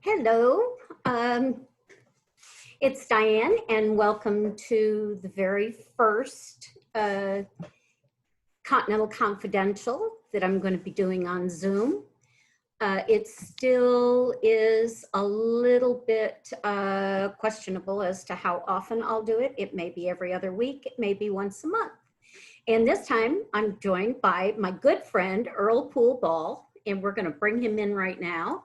Hello, it's Diane, and welcome to the very first Continental Confidential that I'm going to be doing on Zoom. It still is a little bit questionable as to how often I'll do it. It may be every other week, it may be once a month. And this time I'm joined by my good friend, Earl Poole Ball, and we're going to bring him in right now.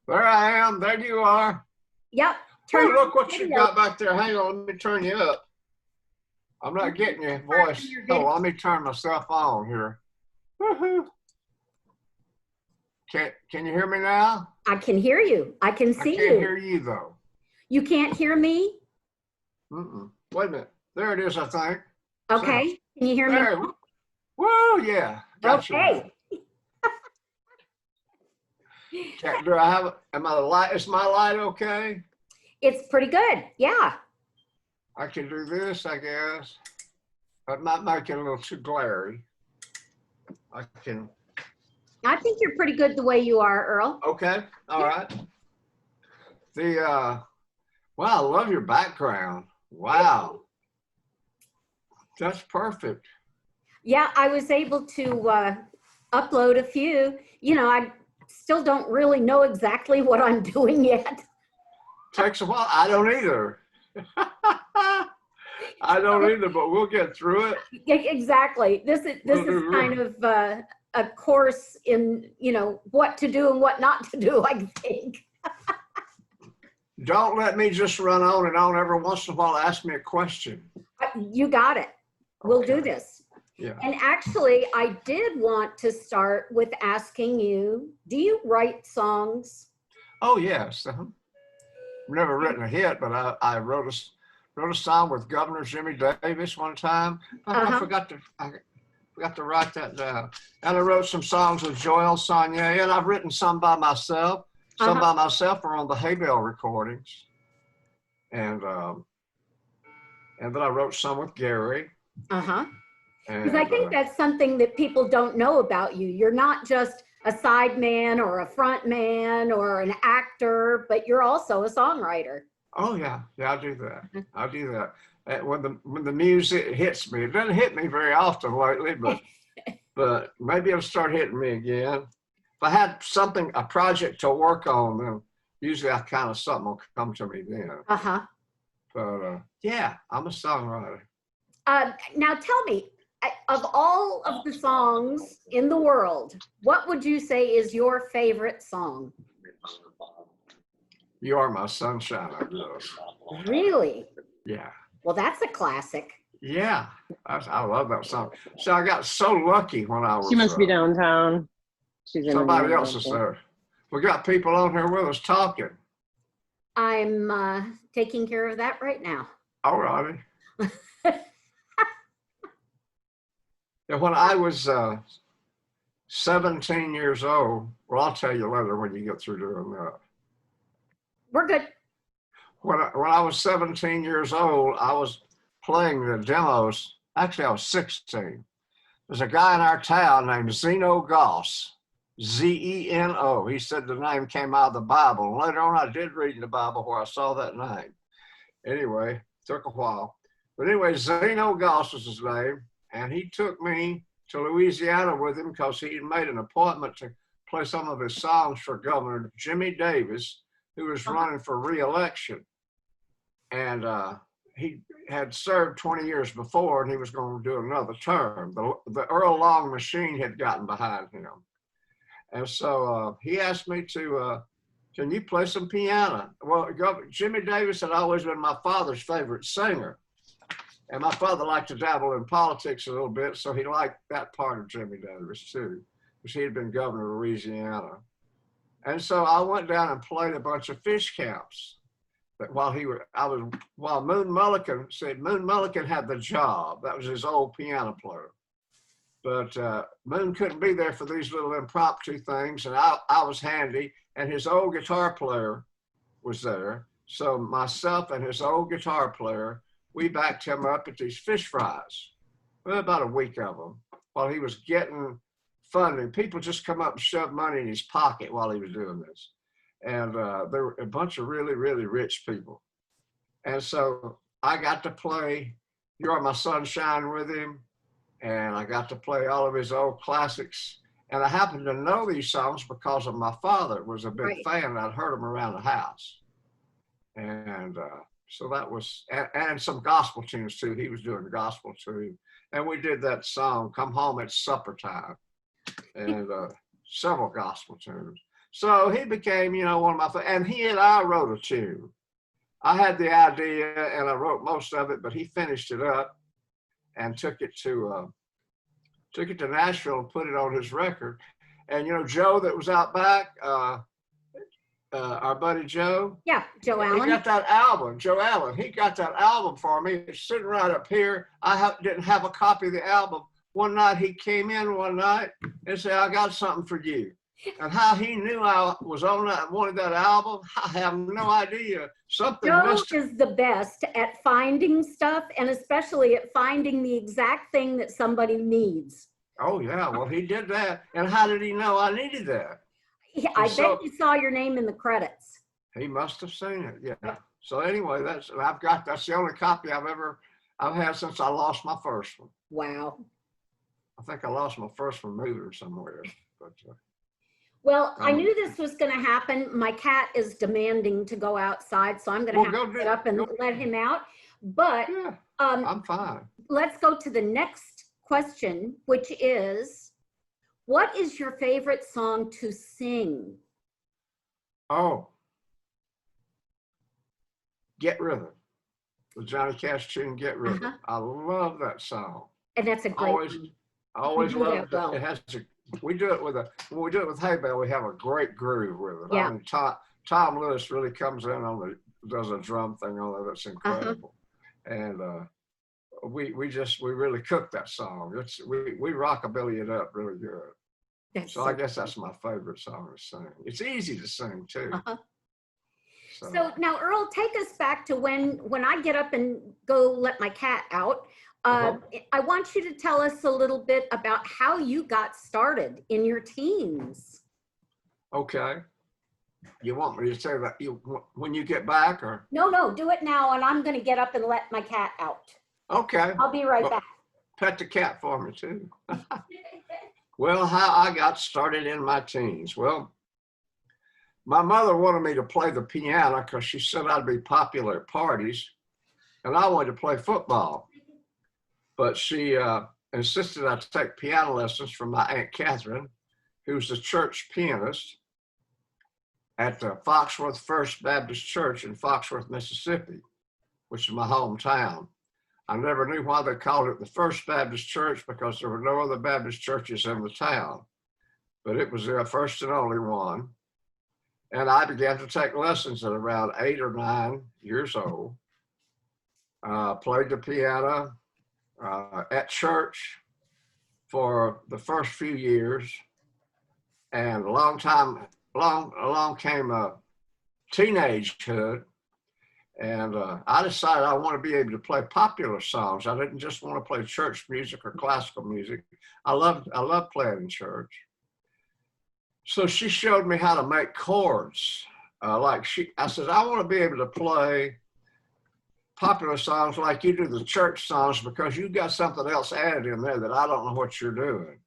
There I am. There you are. Yep. Hey, look what you got back there. Hang on, let me turn you up. I'm not getting your voice. Oh, let me turn myself on here. Woohoo. Can you hear me now? I can hear you. I can see you. I can't hear you though. You can't hear me? Wait a minte. There it is, I think. Okay. So, can you hear there. me? Woo, yeah. Got okay. Do I have, is my light okay? It's pretty good, yeah. I can do this, I guess. It might make it a little too glary. I think you're pretty good the way you are, Earl. Okay, all right. Wow, I love your background. Wow. That's perfect. Yeah, I was able to upload a few. You know, I still don't really know exactly what I'm doing yet. Takes a while. I don't either. I don't either, but we'll get through it. Exactly. This is kind of a course in, you know, what to do and what not to do, I think. Don't let me just run on and on. Every once in a while, ask me a question. You got it. We'll do this. Yeah. And actually, I did want to start with asking you, do you write songs? Oh, yes. I've never written a hit, but I wrote a song with Governor Jimmy Davis one time. I forgot to write that down. And I wrote some songs with Joel Sonnier, and I've written some by myself. Some by myself are on the Heybale recordings. And then I wrote some with Gary. Because I think that's something that people don't know about you. You're not just a side man or a front man or an actor, but you're also a songwriter. Oh yeah, yeah, I do that. I do that. When the music hits me, it doesn't hit me very often lately, but maybe it'll start hitting me again. If I had a project to work on, then usually something will come to me then. But yeah, I'm a songwriter. Now tell me, of all of the songs in the world, what would you say is your favorite song? You Are My Sunshine, I guess. Really? Yeah. Well, that's a classic. Yeah, I love that song. So I got so lucky when I was. She must be downtown. She's in somebody else is there. We got people on here with us talking. I'm taking care of that right now. All righty. When I was 17 years old, well, I'll tell you later when you get through doing that. We're good. When I was 17 years old, I was playing the demos. Actually, I was 16. There's a guy in our town named Zeno Goss, Z-E-N-O. He said the name came out of the Bible. And later on, I did read in the Bible where I saw that name. Anyway, took a while. But anyway, Zeno Goss was his name. And he took me to Louisiana with him because he made an appointment to play some of his songs for Governor Jimmy Davis, who was running for re-election. And he had served 20 years before, and he was going to do another term. The Earl Long machine had gotten behind him. And so he asked me to, can you play some piano? Well, Jimmy Davis had always been my father's favorite singer. And my father liked to dabble in politics a little bit, so he liked that part of Jimmy Davis too, because he had been governor of Louisiana. And so I went down and played a bunch of fish camps. But while Moon Mullican had the job. That was his old piano player. But Moon couldn't be there for these little impromptu things, and I was handy, and his old guitar player was there. So myself and his old guitar player, we backed him up at these fish fries, well, about a week of them, while he was getting funding. People just come up and shove money in his pocket while he was doing this. And there were a bunch of really, really rich people. And so I got to play You Are My Sunshine with him. And I got to play all of his old classics. And I happened to know these songs because of my father was a big fan. I'd heard them around the house. And so that was, and some gospel tunes too. He was doing gospel too. And we did that song, Come Home at Supper Time, and several gospel tunes. So he became, you know, one of my, and he and I wrote a tune. I had the idea and I wrote most of it, but he finished it up and took it to Nashville and put it on his record. And, you know, Joe that was out back, our buddy Joe. Yeah, Joe Allen. He got that album, Joe Allen. He got that album for me. It's sitting right up here. I didn't have a copy of the album. One night he came in one night and said, I got something for you. And how he knew I was on that, wanted that album, I have no idea. Something Joe missed. is the best at finding stuff, and especially at finding the exact thing that somebody needs. Oh yeah, well he did that. And how did he know I nehad that? I bet he saw your name in the credits. He must have seen it, yeah. So anyway, that's the only copy I've had since I lost my first one. Wow. I think I lost my first one moving somewhere, but. Well, I knew this was going to happen. My cat is demanding to go outside, so I'm going to have to get up and let him out. But yeah, I'm fine. Let's go to the next question, which is, what is your favorite song to sing? Oh, Get Rhythm. The Johnny Cash tune, Get Rhythm. I love that song. And that's a great one. I always loved it. It has to. We do it when we do it with Heybale, we have a great groove with it. Yeah. I mean, Tom Lewis really comes in does a drum thing on it that's incredible. And we really cook that song. We rockabilly it up really good. So I guess that's my favorite song to sing. It's easy to sing too. So now, Earl, take us back to when I get up and go let my cat out. I want you to tell us a little bit about how you got started in your teens. Okay. You want me to say that when you get back, or? No, do it now, and I'm going to get up and let my cat out. Okay. I'll be right back. Pet the cat for me too. Well, how I got started in my teens. Well, my mother wanted me to play the piano because she said I'd be popular at parties, and I wanted to play football. But she insisted I take piano lessons from my Aunt Catherine, who's the church pianist at the Foxworth First Baptist Church in Foxworth, Mississippi, which is my hometown. I never knew why they called it the First Baptist Church because there were no other Baptist churches in the town, but it was their first and only one. And I began to take lessons at around 8 or 9 years old. Played the piano at church for the first few years, and along came teenagehood, and I decided I want to be able to play popular songs. I didn't just want to play church music or classical music. I loved playing in church. So she showed me how to make chords. I said, I want to be able to play popular songs like you do the church songs because you got something else added in there that I don't know what you're doing.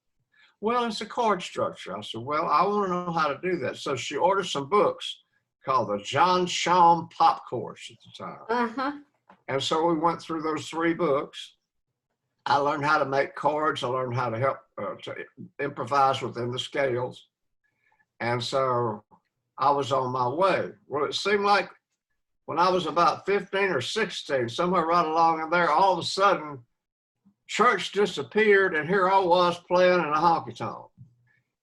Well, it's a chord structure. I said, well, I want to know how to do that. So she ordered some books called the John Sham Pop Course at the time. And so we went through those 3 books. I learned how to make chords. I learned how to help to improvise within the scales. And so I was on my way. Well, it seemed like when I was about 15 or 16, somewhere right along in there, all of a sudden, church disappeared, and here I was playing in a honky-tonk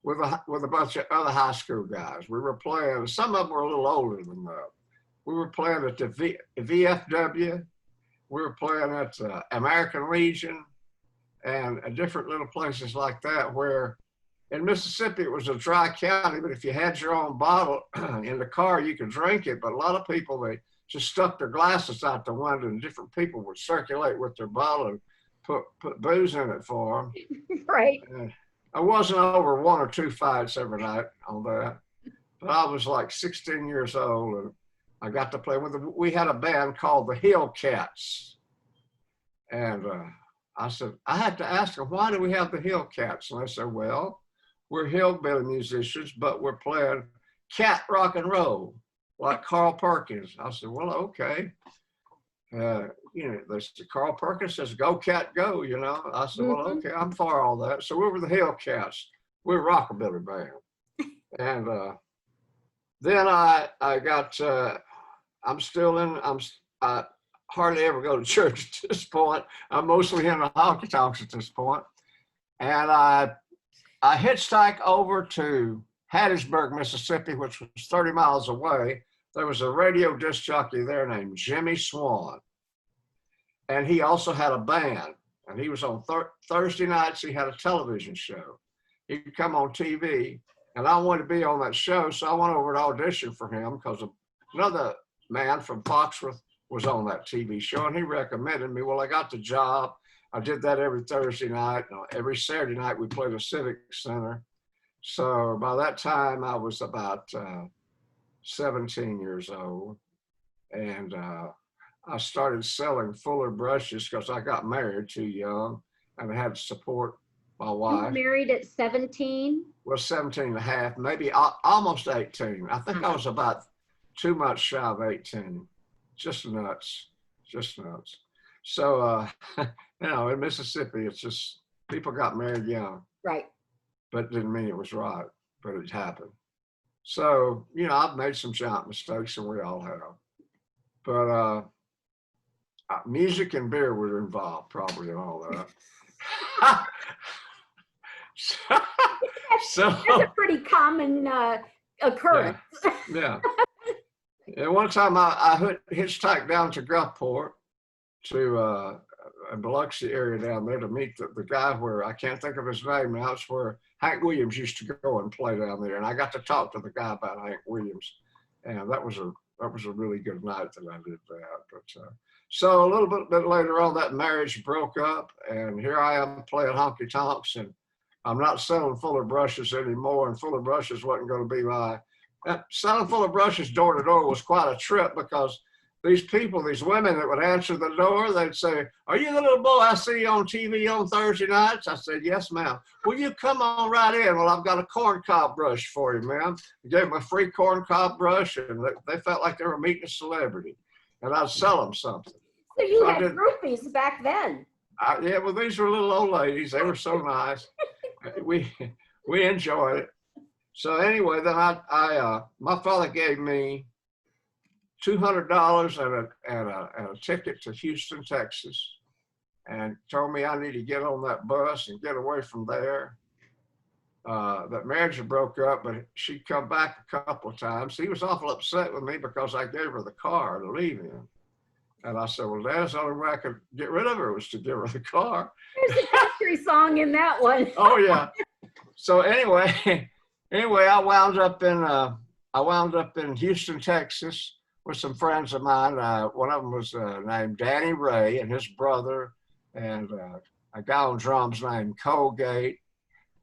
with a bunch of other high school guys. We were playing, some of them were a little older than that. We were playing at the VFW. We were playing at the American Legion and different little places like that where in Mississippi, it was a dry county, but if you had your own bottle in the car, you could drink it. But a lot of people, they just stuck their glasses out the window, and different people would circulate with their bottle and put booze in it for them. Right. I wasn't over 1 or 2 fights every night on that, but I was like 16 years old, and I got to play with them. We had a band called the Hill Cats, and I said, I had to ask them, why do we have the Hill Cats? And they said, well, we're hillbilly musicians, but we're playing cat rock and roll, like Carl Perkins. I said, well, okay. You know, they said, Carl Perkins says, go cat go, you know. I said, well, okay, I'm for all that. So we were the Hill Cats. We're a rockabilly band. And then I got, I hardly ever go to church at this point. I'm mostly in the honky tonks at this point. And I hitchhiked over to Hattiesburg, Mississippi, which was 30 miles away. There was a radio disc jockey there named Jimmy Swan. And he also had a band. And he was on Thursday nights, he had a television show. He'd come on TV, and I wanted to be on that show, so I went over to audition for him because another man from Foxworth was on that TV show, and he recommended me. Well, I got the job. I did that every Thursday night. Every Saturday night, we played a Civic Center. So by that time, I was about 17 years old. And I started selling Fuller brushes because I got married too young and I had to support my wife. You were married at 17? Well, 17 and a half, maybe almost 18. I think I was about 2 months shy of 18. Just nuts, just nuts. So, you know, in Mississippi, it's just people got married young. Right. But didn't mean it was right, but it happened. So, you know, I've made some giant mistakes, and we all have. But music and beer were involved probably in all that. That's a pretty common occurrence. Yeah. And one time I hitchhiked down to Gulfport to in Biloxi area down there to meet the guy where I can't think of his name now. It's where Hank Williams used to go and play down there. And I got to talk to the guy about Hank Williams. And that was a really good night that I did that. But so a little bit later on, that marriage broke up, and here I am playing honky tonks, and I'm not selling Fuller brushes anymore. And Fuller brushes wasn't going to be selling Fuller brushes door to door was quite a trip because these people, these women that would answer the door, they'd say, "Are you the little boy I see on TV on Thursday nights?" I said, "Yes, ma'am." "Will you come on right in?" "Well, I've got a corn cob brush for you, ma'am." I gave them a free corn cob brush, and they felt like they were meeting a celebrity, and I'd sell them something. So you had groupies back then. Yeah, well, these were little old ladies. They were so nice. We enjoyed it. So anyway, then my father gave me $200 and a ticket to Houston, Texas, and told me I need to get on that bus and get away from there. That marriage had broke up, but she'd come back a couple of times. He was awful upset with me because I gave her the car to leave in. And I said, "Well, Dad, the only way I could get rid of her was to give her the car." There's a country song in that one. Oh yeah. So anyway, I wound up in Houston, Texas, with some friends of mine. One of them was named Danny Ray, and his brother, and a guy on drums named Colgate,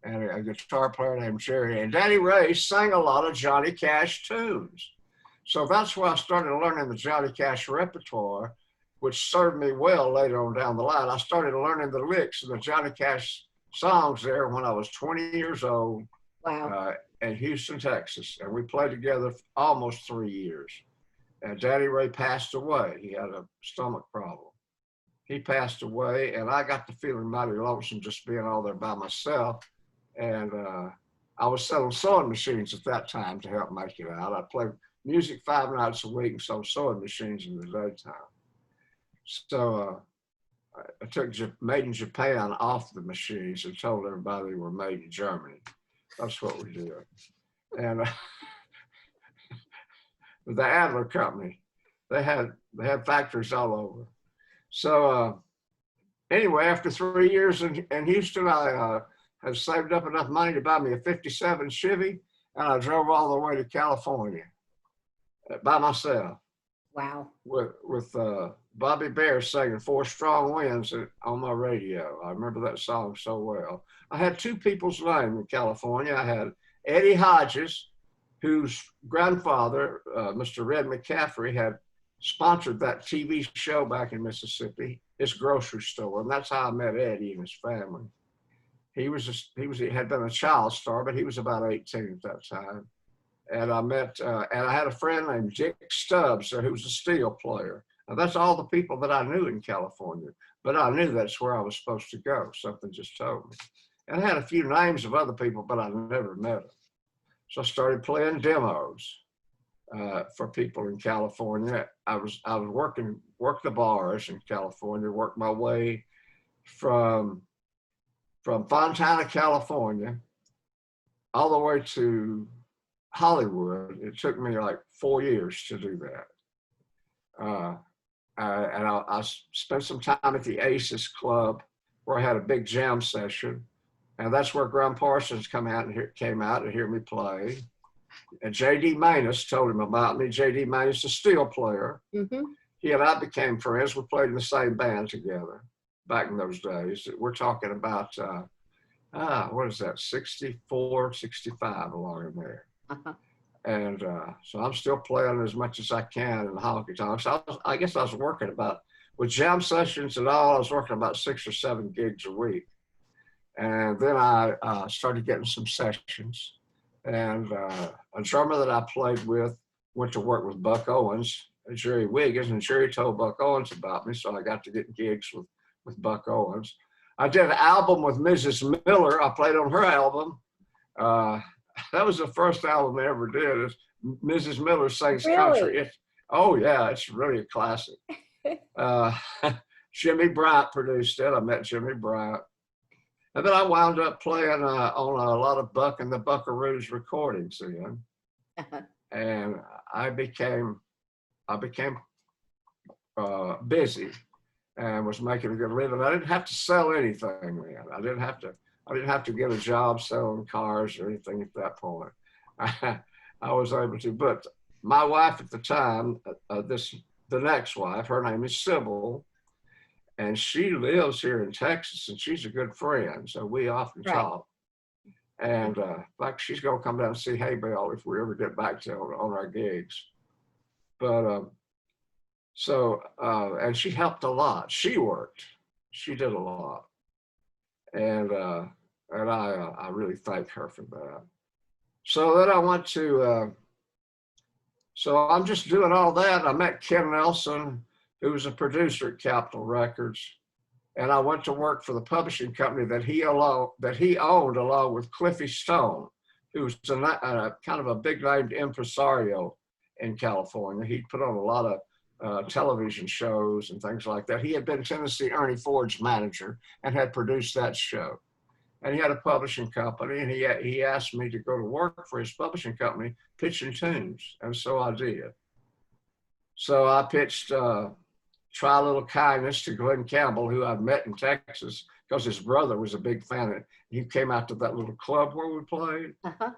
and a guitar player named Jerry. And Danny Ray sang a lot of Johnny Cash tunes. So that's where I started learning the Johnny Cash repertoire, which served me well later on down the line. I started learning the licks of the Johnny Cash songs there when I was 20 years old. Wow. In Houston, Texas. And we played together for almost 3 years. And Daddy Ray passed away. He had a stomach problem. He passed away, and I got to feeling mighty lonesome just being all there by myself. And I was selling sewing machines at that time to help make it out. I played music 5 nights a week and sold sewing machines in the daytime. So I took made in Japan off the machines and told everybody they were made in Germany. That's what we did. And the Adler Company, they had factories all over. So anyway, after 3 years in Houston, I had saved up enough money to buy me a '57 Chevy, and I drove all the way to California by myself. Wow. With Bobby Bear singing Four Strong Winds on my radio. I remember that song so well. I had two people's names in California. I had Eddie Hodges, whose grandfather, Mr. Red McCaffrey, had sponsored that TV show back in Mississippi, his grocery store. And that's how I met Eddie and his family. He had been a child star, but he was about 18 at that time. And I met, and I had a friend named Dick Stubbs, who was a steel player. Now, that's all the people that I knew in California, but I knew that's where I was supposed to go. Something just told me. And I had a few names of other people, but I never met them. So I started playing demos for people in California. I was worked the bars in California, worked my way from Fontana, California, all the way to Hollywood. It took me like 4 years to do that. And I spent some time at the Aces Club, where I had a big jam session. And that's where Graham Parsons came out to hear me play. And J.D. Manus told him about me. J.D. Manus, a steel player. Mm-hmm. He and I became friends. We played in the same band together back in those days. We're talking about, what is that, 64, 65 along in there. Uh-huh. And so I'm still playing as much as I can in the honky tonks. So I guess I was working with jam sessions and all, I was working about 6 or 7 gigs a week. And then I started getting some sessions. And a drummer that I played with went to work with Buck Owens and Jerry Wiggins, and Jerry told Buck Owens about me, so I got to get gigs with Buck Owens. I did an album with Mrs. Miller. I played on her album. That was the first album I ever did. Mrs. Miller Sings Country. It's really a classic. Jimmy Bryant produced it. I met Jimmy Bryant. And then I wound up playing on a lot of Buck and the Buckaroos recordings then. And I became busy and was making a good living. I didn't have to sell anything then. I didn't have to get a job selling cars or anything at that point. I was able to, but my wife at the time, the next wife, her name is Sybil, and she lives here in Texas, and she's a good friend, so we often talk. And like she's gonna come down and see Heybale if we ever get back to on our gigs. But and she helped a lot. She worked. She did a lot, and I really thank her for that. So then I went to. So I'm just doing all that. I met Ken Nelson, who was a producer at Capitol Records, and I went to work for the publishing company that he owned along with Cliffy Stone, who was a kind of a big named impresario in California. He'd put on a lot of television shows and things like that. He had been Tennessee Ernie Ford's manager and had produced that show. And he had a publishing company, and he asked me to go to work for his publishing company, pitching tunes, and so I did. So I pitched Try a Little Kindness to Glenn Campbell, who I'd met in Texas because his brother was a big fan of it. He came out to that little club where we played. Uh-huh.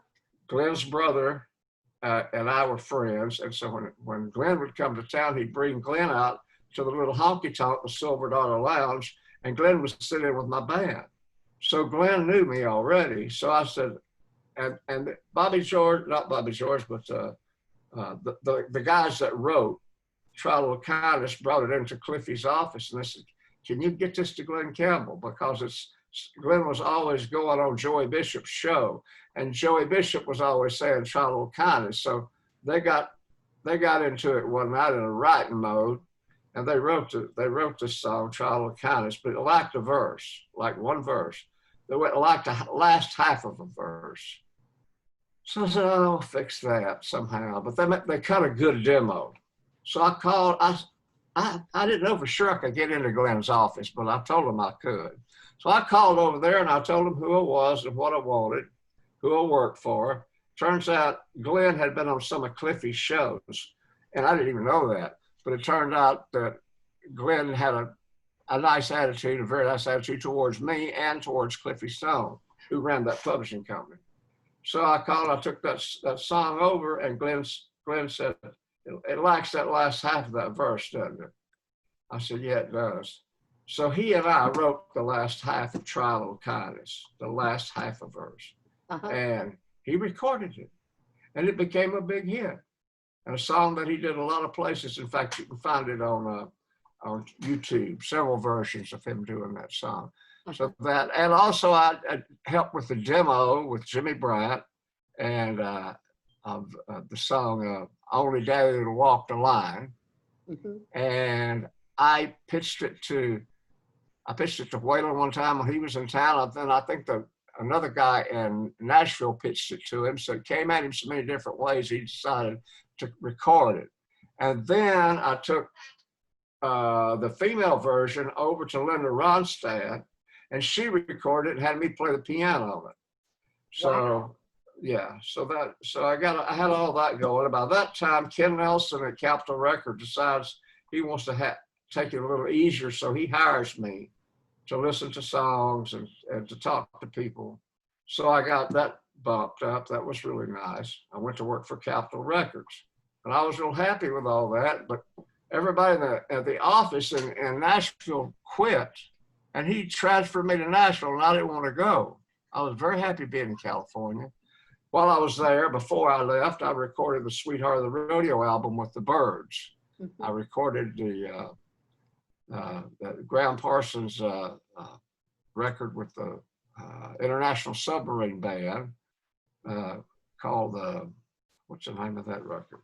Glenn's brother and I were friends, and so when Glenn would come to town, he'd bring Glenn out to the little honky tonk, the Silver Dollar Lounge, and Glenn was sitting with my band. So Glenn knew me already. So I said, and Bobby George, not Bobby George, but the guys that wrote Try a Little Kindness brought it into Cliffy's office, and they said, "Can you get this to Glenn Campbell?" Because Glenn was always going on Joey Bishop's show, and Joey Bishop was always saying Try a Little Kindness. So they got into it one night in a writing mode, and they wrote this song Try a Little Kindness, but it lacked a verse, like one verse. They lacked the last half of a verse. So I said, "I'll fix that somehow." But they cut a good demo. So I called, I didn't know for sure I could get into Glenn's office, but I told him I could. So I called over there and I told him who I was and what I wanted, who I worked for. Turns out Glenn had been on some of Cliffy's shows, and I didn't even know that. But it turned out that Glenn had a nice attitude, a very nice attitude towards me and towards Cliffy Stone, who ran that publishing company. So I took that song over, and Glenn said, "It lacks that last half of that verse, doesn't it?" I said, yeah, it does. So he and I wrote the last half of Trial of Kindness, the last half of verse. And he recorded it. And it became a big hit. And a song that he did a lot of places. In fact, you can find it on YouTube, several versions of him doing that song. So that, and also I helped with the demo with Jimmy Bryant and of the song Only Daddy That Walked the Line. And I pitched it to Waylon one time when he was in town. And then I think another guy in Nashville pitched it to him. So it came at him so many different ways, he decided to record it. And then I took the female version over to Linda Ronstadt, and she recorded it and had me play the piano on it. So wow. Yeah, so I had all that going. About that time, Ken Nelson at Capitol Records decides he wants to take it a little easier, so he hires me to listen to songs and to talk to people. So I got that bumped up. That was really nice. I went to work for Capitol Records, and I was real happy with all that. But everybody at the office in Nashville quit, and he transferred me to Nashville, and I didn't want to go. I was very happy being in California. While I was there, before I left, I recorded the Sweetheart of the Rodeo album with the Byrds. I recorded the Graham Parsons record with the International Submarine Band called, what's the name of that record?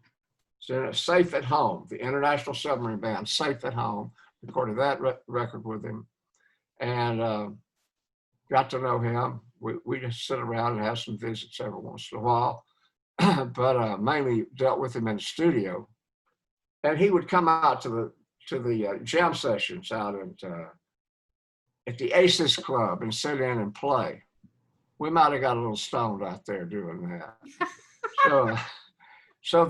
So Safe at Home, the International Submarine Band, Safe at Home. Recorded that record with him and got to know him. We just sit around and have some visits every once in a while, but mainly dealt with him in the studio. And he would come out to the jam sessions out at the Aces Club and sit in and play. We might have got a little stoned out there doing that. So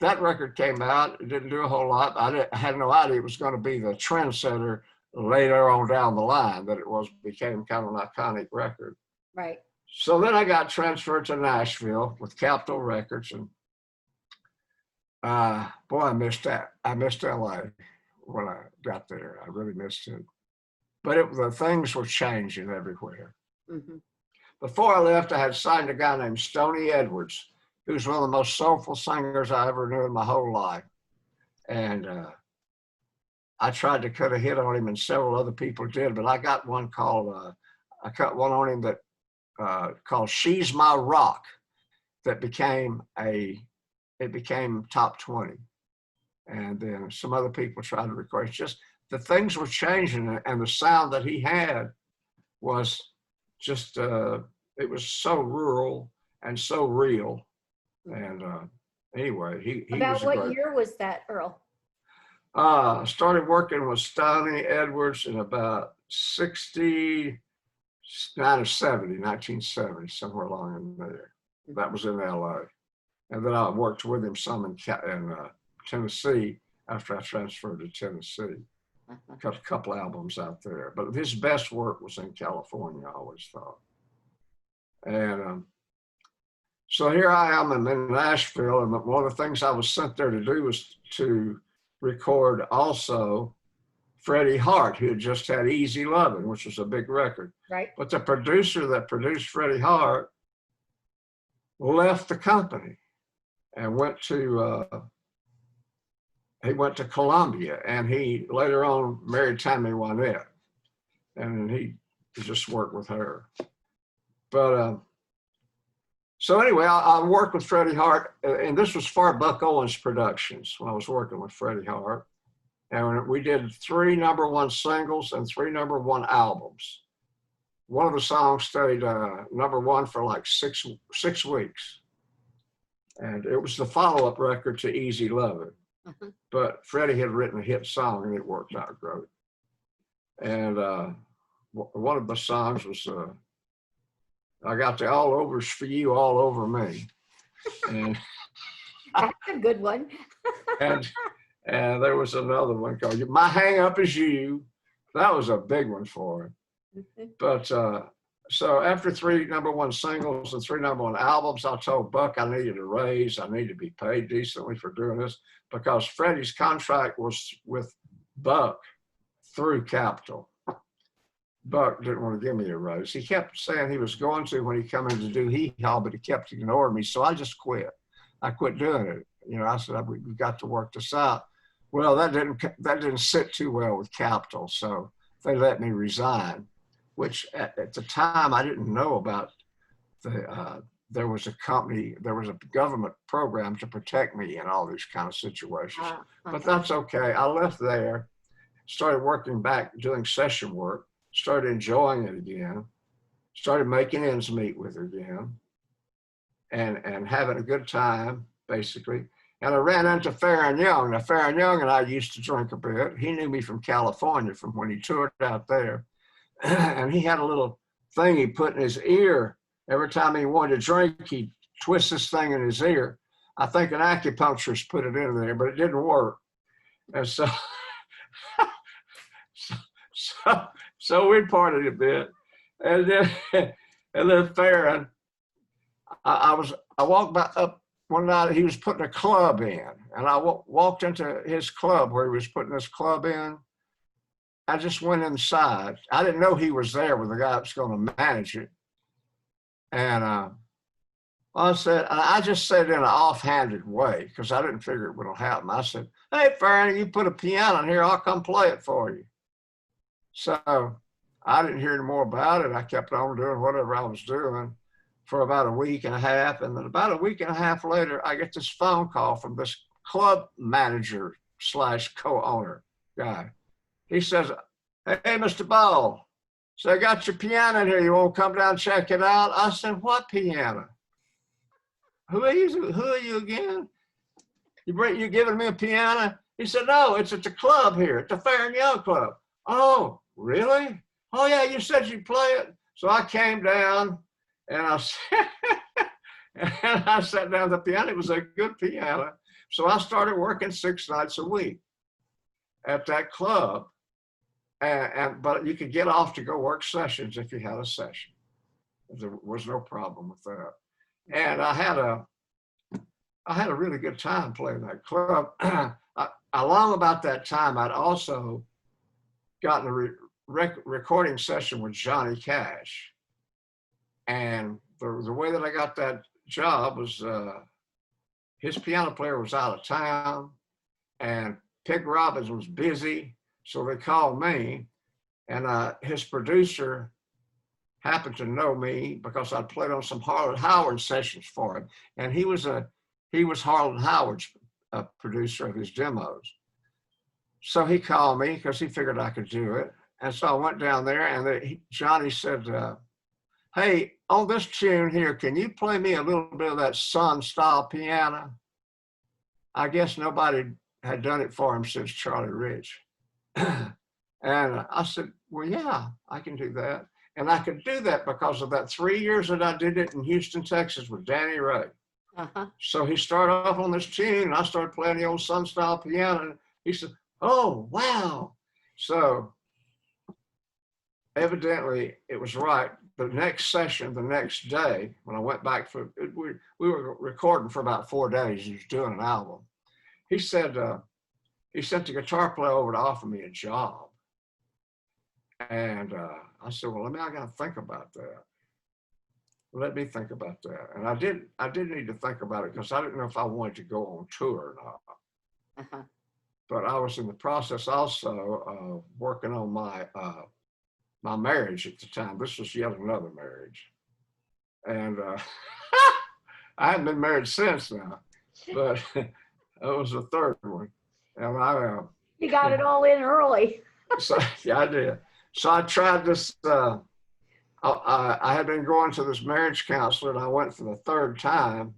that record came out. It didn't do a whole lot. I had no idea it was going to be the trendsetter later on down the line, that it became kind of an iconic record. Right. So then I got transferred to Nashville with Capitol Records, and boy, I missed that. I missed LA when I got there. I really missed it. But the things were changing everywhere. Before I left, I had signed a guy named Stoney Edwards, who's one of the most soulful singers I ever knew in my whole life. And I tried to cut a hit on him, and several other people did, but I got one I cut one on him that called She's My Rock, that became top 20. And then some other people tried to record. It's just the things were changing, and the sound that he had was just, it was so rural and so real. And anyway, he About was what year was that, Earl? Started working with Stoney Edwards in about 69 or 70, 1970, somewhere along in there. That was in LA. And then I worked with him some in Tennessee after I transferred to Tennessee. Got a couple albums out there. But his best work was in California, I always thought. And so here I am, I'm in Nashville, and one of the things I was sent there to do was to record also Freddie Hart, who had just had Easy Lovin', which was a big record. Right. But the producer that produced Freddie Hart left the company and went to Columbia, and he later on married Tammy Wynette, and he just worked with her. But so anyway, I worked with Freddie Hart, and this was for Buck Owens Productions when I was working with Freddie Hart. And we did 3 #1 singles and 3 #1 albums. One of the songs stayed #1 for like six weeks. And it was the follow-up record to Easy Lovin'. But Freddie had written a hit song, and it worked out great. And one of the songs was, I got the All Overs for You, All Over Me. And That's a good one. and there was another one called My Hang Up Is You. That was a big one for him. But So after 3 #1 singles and 3 #1 albums, I told Buck I needed a raise. I needed to be paid decently for doing this because Freddie's contract was with Buck through Capitol. Buck didn't want to give me a raise. He kept saying he was going to when he come in to do Heybale, but he kept ignoring me. So I just quit. I quit doing it. You know, I said, we've got to work this out. Well, that didn't sit too well with Capitol. So they let me resign, which at the time I didn't know about there was a company, there was a government program to protect me in all these kind of situations. But that's okay. I left there, started working back, doing session work, started enjoying it again, started making ends meet with it again, and having a good time, basically. And I ran into Farron Young. Now, Farron Young and I used to drink a bit. He knew me from California, from when he toured out there. And he had a little thing he put in his ear. Every time he wanted to drink, he'd twist this thing in his ear. I think an acupuncturist put it in there, but it didn't work. And so, so we partied a bit. And then Farron, I walked back up one night. He was putting a club in, and I walked into his club where he was putting this club in. I just went inside. I didn't know he was there with the guy that's going to manage it. And I just said in an offhanded way, because I didn't figure it would happen. I said, "Hey, Farron, you put a piano in here, I'll come play it for you." So I didn't hear any more about it. I kept on doing whatever I was doing for about a week and a half. And then about a week and a half later, I get this phone call from this club manager / co-owner guy. He says, "Hey, Mr. Ball, so I got your piano in here. You want to come down and check it out?" I said, "What piano? Who are you again? You giving me a piano?" He said, "No, it's at the club here, at the Farron Young Club." "Oh, really? Oh, yeah, you said you'd play it." So I came down and I sat down at the piano. It was a good piano. So I started working 6 nights a week at that club. But you could get off to go work sessions if you had a session. There was no problem with that. And I had a really good time playing that club. Along about that time, I'd also gotten a recording session with Johnny Cash. And the way that I got that job was his piano player was out of town and Pig Robbins was busy. So they called me, and his producer happened to know me because I'd played on some Harlan Howard sessions for him. And he was Harlan Howard's producer of his demos. So he called me because he figured I could do it. And so I went down there, and Johnny said, "Hey, on this tune here, can you play me a little bit of that Sun style piano?" I guess nobody had done it for him since Charlie Rich. And I said, "Well, yeah, I can do that." And I could do that because of that 3 years that I did it in Houston, Texas with Danny Ray. So he started off on this tune, and I started playing the old Sun style piano. And he said, "Oh, wow." So evidently it was right. The next session, the next day, when I went back we were recording for about 4 days. He was doing an album. He said, he sent the guitar player over to offer me a job. And I said, "Well, I got to think about that. Let me think about that." And I did need to think about it because I didn't know if I wanted to go on tour or not. But I was in the process also of working on my marriage at the time. This was yet another marriage. And I haven't been married since now, but it was the third one. And You got it all in early. So yeah, I did. So I tried this. I had been going to this marriage counselor, and I went for the third time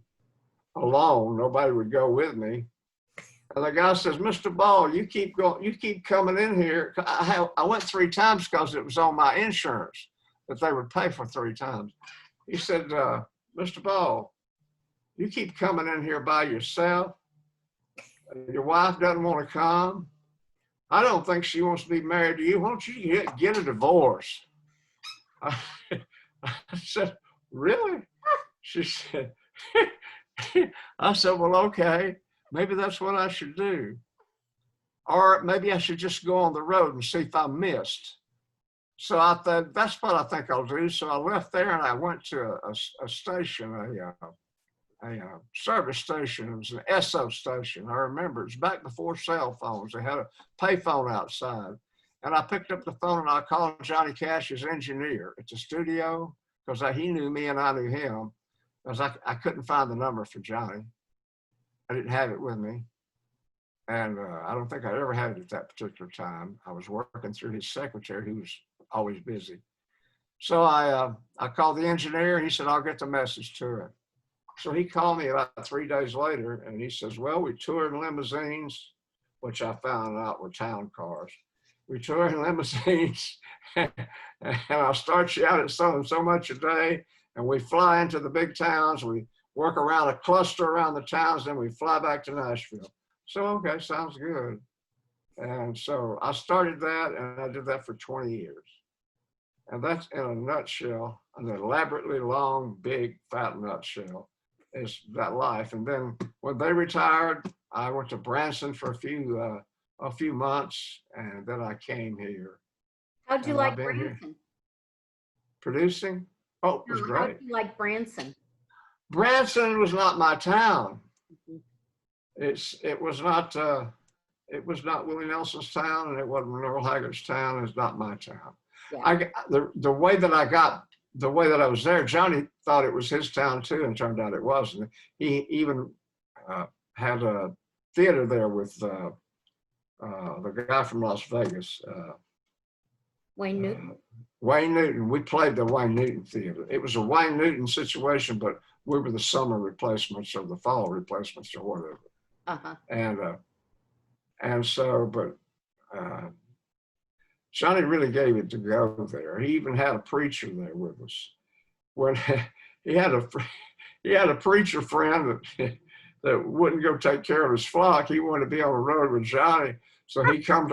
alone. Nobody would go with me. And the guy says, "Mr. Ball, you keep going. You keep coming in here." I went 3 times because it was on my insurance that they would pay for 3 times. He said, "Mr. Ball, you keep coming in here by yourself. Your wife doesn't want to come. I don't think she wants to be married to you. Why don't you get a divorce?" said, really? She said, I said, well, okay, maybe that's what I should do. Or maybe I should just go on the road and see if I missed. So I thought, that's what I think I'll do. So I left there and I went to a station, a service station. It was an Esso station. I remember it was back before cell phones. They had a payphone outside. And I picked up the phone and I called Johnny Cash's engineer at the studio because he knew me and I knew him. Because I couldn't find the number for Johnny. I didn't have it with me. And I don't think I ever had it at that particular time. I was working through his secretary, who was always busy. So I called the engineer and he said, I'll get the message to him. So he called me about 3 days later and he says, well, we tour in limousines, which I found out were town cars. We tour in limousines and I'll start you out at so much a day. And we fly into the big towns. We work around a cluster around the towns, then we fly back to Nashville. So, okay, sounds good. And so I started that and I did that for 20 years. And that's in a nutshell, an elaborately long, big, fat nutshell is that life. And then when they retired, I went to Branson for a few months and then I came here. How'd you And like I've been here Branson? producing. Oh, it was No, great. how'd you like Branson? Branson was not my town. Mhm. It was not Willie Nelson's town, and it wasn't Earl Haggard's town. It's not my town. Yeah. The way that I was there, Johnny thought it was his town too, and turned out it wasn't. He even had a theater there with the guy from Las Vegas, Wayne Newton. Wayne Newton. We played the Wayne Newton theater. It was a Wayne Newton situation, but we were the summer replacements or the fall replacements or whatever. Uh-huh. And so, but Johnny really gave it to go there. He even had a preacher there with us. When he had a preacher friend that wouldn't go take care of his flock. He wanted to be on the road with Johnny, so he come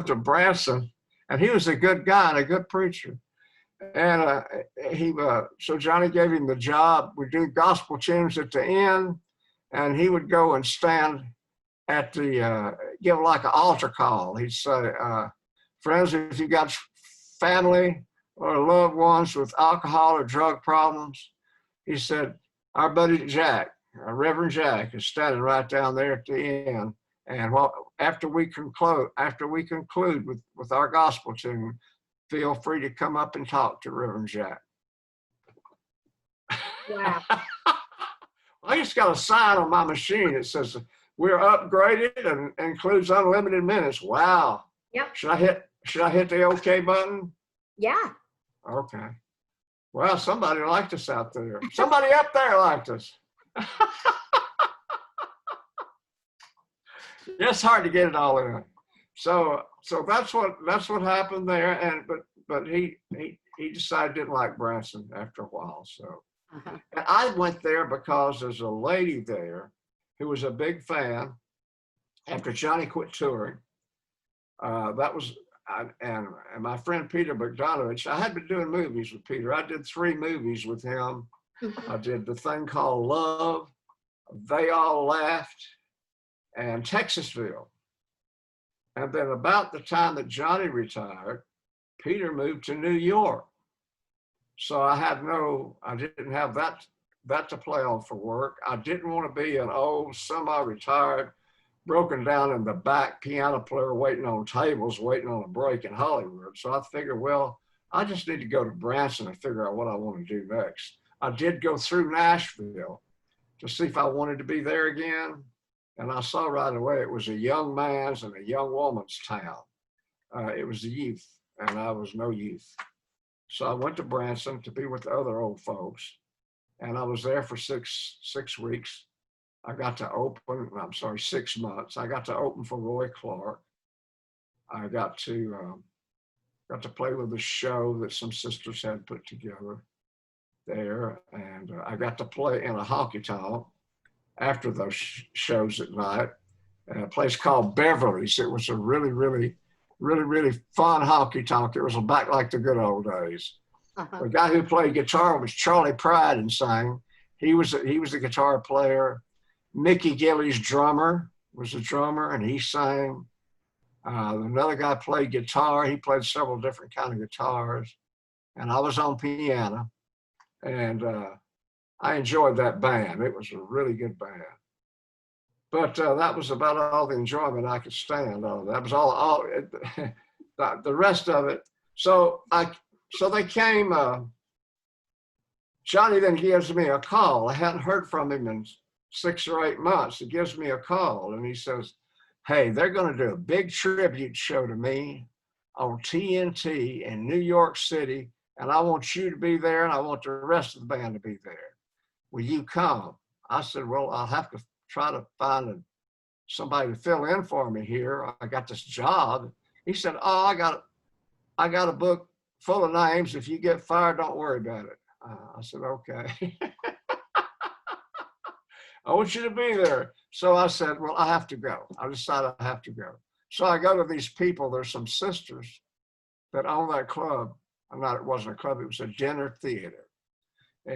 to Branson, and he was a good guy and a good preacher. And so Johnny gave him the job. We do gospel tunes at the end, and he would go and stand at the give like an altar call. He'd say, friends, if you got family or loved ones with alcohol or drug problems, he said, our buddy Jack, Reverend Jack, is standing right down there at the end. And after we conclude with our gospel tune, feel free to come up and talk to Reverend Jack. Wow. I just got a sign on my machine that says we're upgraded and includes unlimited minutes. Wow. Yep. Should I hit the OK button? Yeah. Okay. Well, somebody liked us out there. Somebody up there liked us. It's hard to get it all in. So that's what happened there. And but he decided didn't like Branson after a while. So Uh-huh. and I went there because there's a lady there who was a big fan after Johnny quit touring. And my friend Peter Bogdanovich, I had been doing movies with Peter. I did 3 movies with him. I did The Thing Called Love, They All Laughed, and Texasville. And then about the time that Johnny retired, Peter moved to New York. So I didn't have that to play on for work. I didn't want to be an old, semi-retired, broken down in the back piano player waiting on tables, waiting on a break in Hollywood. So I figured, well, I just need to go to Branson and figure out what I want to do next. I did go through Nashville to see if I wanted to be there again. And I saw right away it was a young man's and a young woman's town. It was the youth, and I was no youth. So I went to Branson to be with the other old folks. And I was there for six weeks. I got to open, 6 months. I got to open for Roy Clark. I got to play with a show that some sisters had put together there. And I got to play in a honky tonk after those shows at night in a place called Beverly's. It was a really, really, really, really fun honky tonk. It was back like the good old days. Uh-huh. The guy who played guitar was Charlie Pride and sang. He was the guitar player. Mickey Gilley's drummer was a drummer, and he sang. Another guy played guitar. He played several different kind of guitars, and I was on piano, and I enjoyed that band. It was a really good band. But that was about all the enjoyment I could stand. That was all the rest of it. So they came. Johnny then gives me a call. I hadn't heard from him in 6 or 8 months. He gives me a call and he says, "Hey, they're going to do a big tribute show to me on TNT in New York City, and I want you to be there, and I want the rest of the band to be there. Will you come?" I said, "Well, I'll have to try to find somebody to fill in for me here. I got this job." He said, "Oh, I got a book full of names. If you get fired, don't worry about it." I said, "Okay." "I want you to be there." So I said, "Well, I have to go." I decided I have to go. So I go to these people. There's some sisters that own that club. It wasn't a club. It was a dinner theater.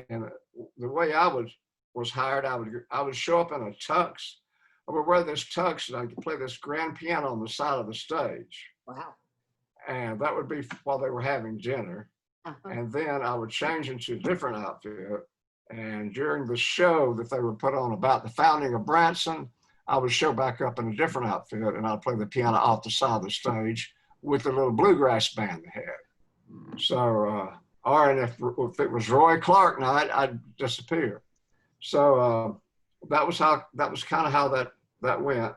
And the way I was hired, I would show up in a tux. I would wear this tux and I could play this grand piano on the side of the stage. Wow. And that would be while they were having dinner. Uh-huh. And then I would change into a different outfit. And during the show that they would put on about the founding of Branson, I would show back up in a different outfit and I'd play the piano off the side of the stage with the little bluegrass band they had. So, and if it was Roy Clark night, I'd disappear. So that was kind of how that went.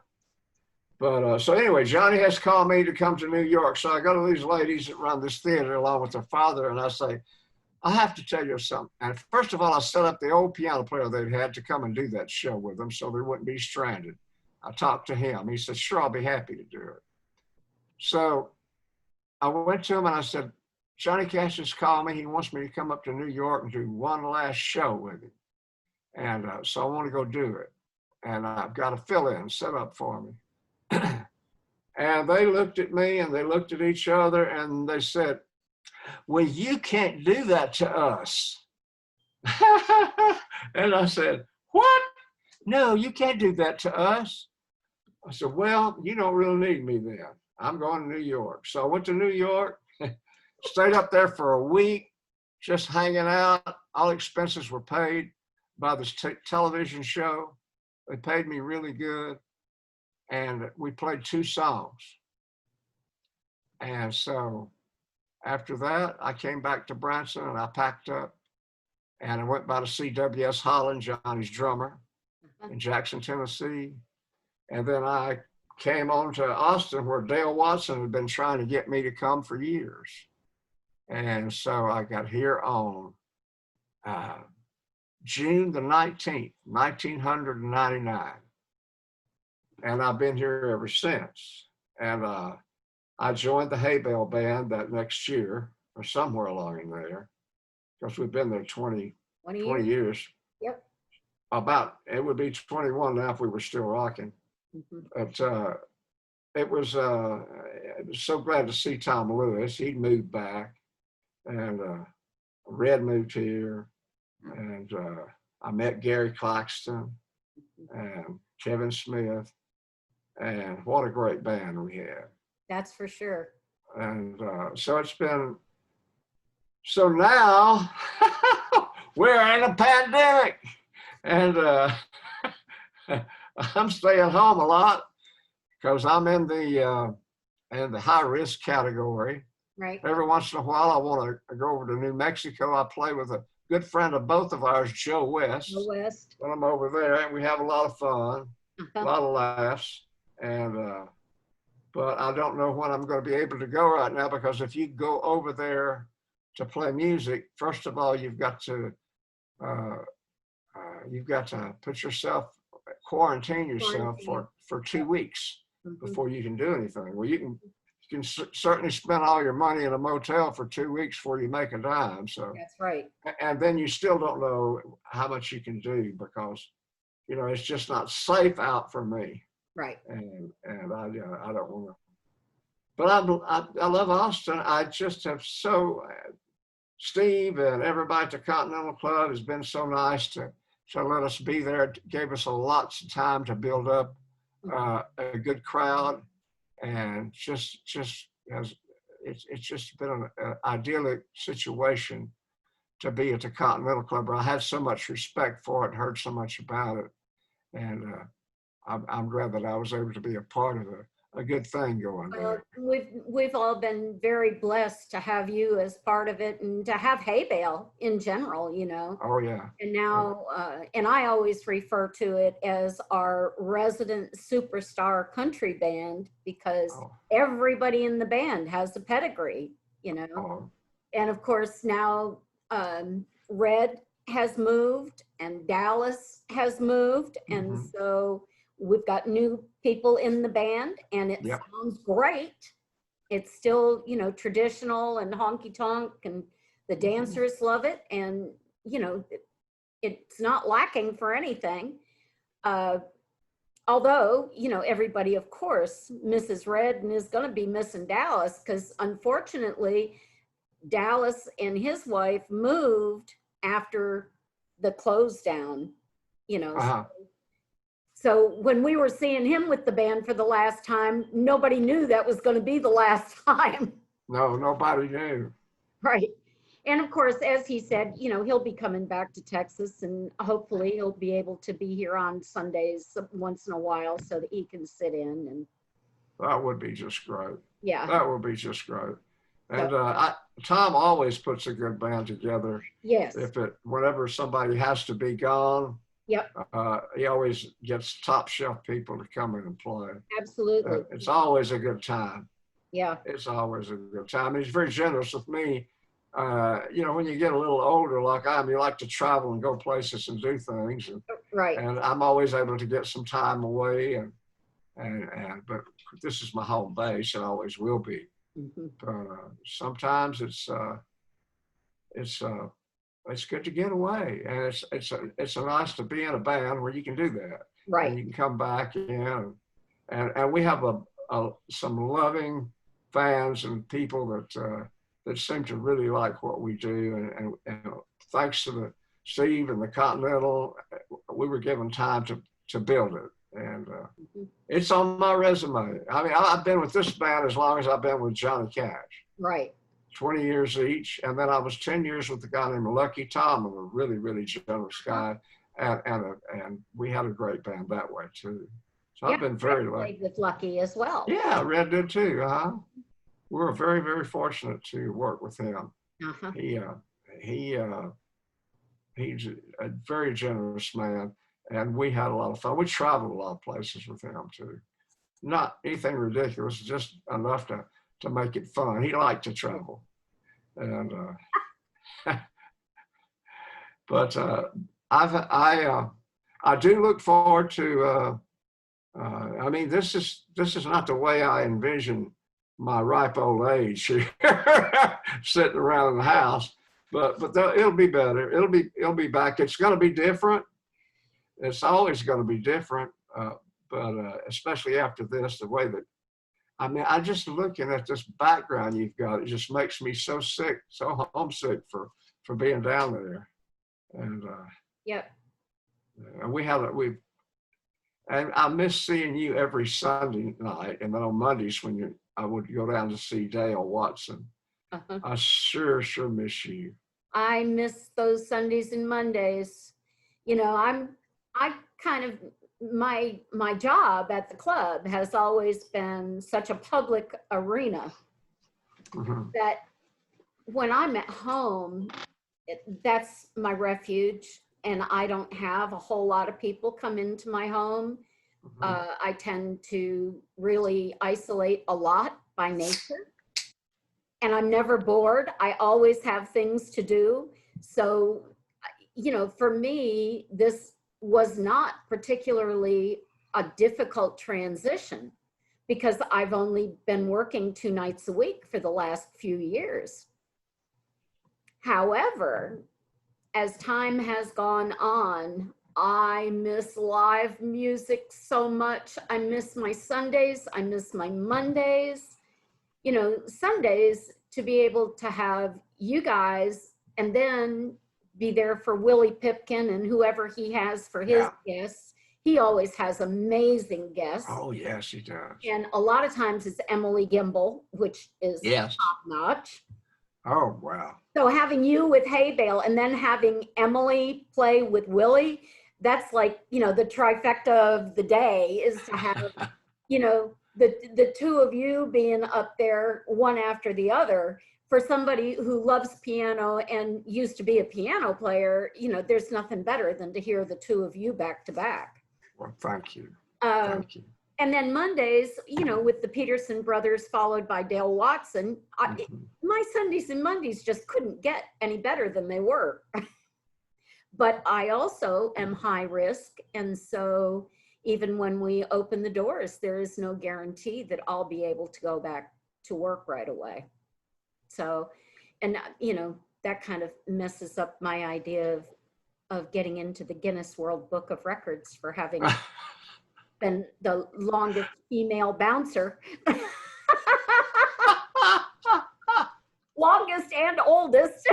But so anyway, Johnny has called me to come to New York. So I go to these ladies that run this theater along with their father, and I say, "I have to tell you something." And first of all, I set up the old piano player they'd had to come and do that show with them so they wouldn't be stranded. I talked to him. He said, "Sure, I'll be happy to do it." So I went to him and I said, "Johnny Cash has called me. He wants me to come up to New York and do one last show with him. And so I want to go do it. And I've got a fill-in set up for me." And they looked at me and they looked at each other and they said, "Well, you can't do that to us." And I said, "What? No, you can't do that to us." I said, "Well, you don't really need me then. I'm going to New York." So I went to New York, stayed up there for a week, just hanging out. All expenses were paid by this television show. They paid me really good. And we played 2 songs. And so after that, I came back to Branson and I packed up and I went by to see W.S. Holland, Johnny's drummer, in Jackson, Tennessee. And then I came on to Austin where Dale Watson had been trying to get me to come for years. And so I got here on June the 19th, 1999. And I've been here ever since. And I joined the Heybale band that next year, or somewhere along in there, because we've been there 20 years. Yep. It would be 21 now if we were still rocking. Mm-hmm. But it was so glad to see Tom Lewis. He'd moved back, and Red moved here, and I met Gary Claxton and Kevin Smith. And what a great band we had. That's for sure. And so it's been, so now we're in a pandemic. And I'm staying home a lot because I'm in the high risk category. Right. Every once in a while, I want to go over to New Mexico. I play with a good friend of both of ours, Joe West. Joe West. When I'm over there, and we have a lot of fun, Uh-huh. a lot of laughs. And but I don't know when I'm going to be able to go right now, because if you go over there to play music, first of all, you've got to put yourself, quarantine yourself for 2 weeks before you can do anything. Well, you can certainly spend all your money in a motel for 2 weeks before you make a dime. So That's right. And then you still don't know how much you can do, because it's just not safe out for me. Right. And I don't want to. But I love Austin. I just have so Steve and everybody at the Continental Club has been so nice to let us be there. It gave us lots of time to build up a good crowd, and just as it's just been an idyllic situation to be at the Continental Club. I had so much respect for it, heard so much about it, and I'm glad that I was able to be a part of a good thing going there. We've all been very blessed to have you as part of it, and to have Heybale in general, you know. Oh yeah. And now, and I always refer to it as our resident superstar country band, because everybody in the band has a pedigree, you know. And of course now Red has moved and Dallas has moved, and so we've got new people in the band, and it sounds great. It's still, you know, traditional and honky tonk, and the dancers love it, and you know, it's not lacking for anything. Although, you know, everybody of course misses Red and is going to be missing Dallas, because unfortunately Dallas and his wife moved after the close down, you know. So when we were seeing him with the band for the last time, nobody knew that was going to be the last time. No, nobody knew. Right. And of course, as he said, you know, he'll be coming back to Texas, and hopefully he'll be able to be here on Sundays once in a while so that he can sit in. And that would be just great. Yeah. That would be just great. And Tom always puts a good band together. Yes. Whenever somebody has to be gone, yep. He always gets top shelf people to come in and play. Absolutely. It's always a good time. Yeah. It's always a good time. He's very generous with me. You know, when you get a little older like I am, you like to travel and go places and do things. And, right. And I'm always able to get some time away. But this is my home base, and always will be. But sometimes it's good to get away, and it's nice to be in a band where you can do that. Right. And you can come back in, and we have some loving fans and people that seem to really like what we do, and thanks to Steve and the Continental, we were given time to build it, and it's on my resume. I mean, I've been with this band as long as I've been with Johnny Cash. Right. 20 years each, and then I was 10 years with a guy named Lucky Tom, a really, really generous guy, and we had a great band that way too. So I've been very lucky. With Lucky as well. Yeah, Red did too. We were very, very fortunate to work with him. He's a very generous man, and we had a lot of fun. We traveled a lot of places with him too. Not anything ridiculous, just enough to make it fun. He liked to travel, and but I do look forward to. I mean, this is not the way I envision my ripe old age here, sitting around the house. But it'll be better. It'll be back. It's going to be different. It's always going to be different. But especially after this, the way that. I mean, I just looking at this background you've got, it just makes me so sick, so homesick for being down there. And yep. And and I miss seeing you every Sunday night, and then on Mondays when I would go down to see Dale Watson. I sure miss you. I miss those Sundays and Mondays. You know, I kind of. My job at the club has always been such a public arena that when I'm at home, that's my refuge, and I don't have a whole lot of people come into my home. I tend to really isolate a lot by nature, and I'm never bored. I always have things to do. So, you know, for me, this was not particularly a difficult transition, because I've only been working 2 nights a week for the last few years. However, as time has gone on, I miss live music so much. I miss my Sundays. I miss my Mondays. You know, Sundays, to be able to have you guys and then be there for Willie Pipkin and whoever he has for his guests. He always has amazing guests. Oh, yes, he does. And a lot of times it's Emily Gimble, which is Yes. top notch. Oh, wow. So having you with Heybale and then having Emily play with Willie, that's like, you know, the trifecta of the day is to have, you know, the two of you being up there one after the other. For somebody who loves piano and used to be a piano player, you know, there's nothing better than to hear the two of you back to back. Well, thank you. Thank you. And then Mondays, you know, with the Peterson brothers followed by Dale Watson, my Sundays and Mondays just couldn't get any better than they were. But I also am high risk. And so even when we open the doors, there is no guarantee that I'll be able to go back to work right away. So, and you know, that kind of messes up my idea of getting into the Guinness World Book of Records for having been the longest female bouncer. Longest and oldest.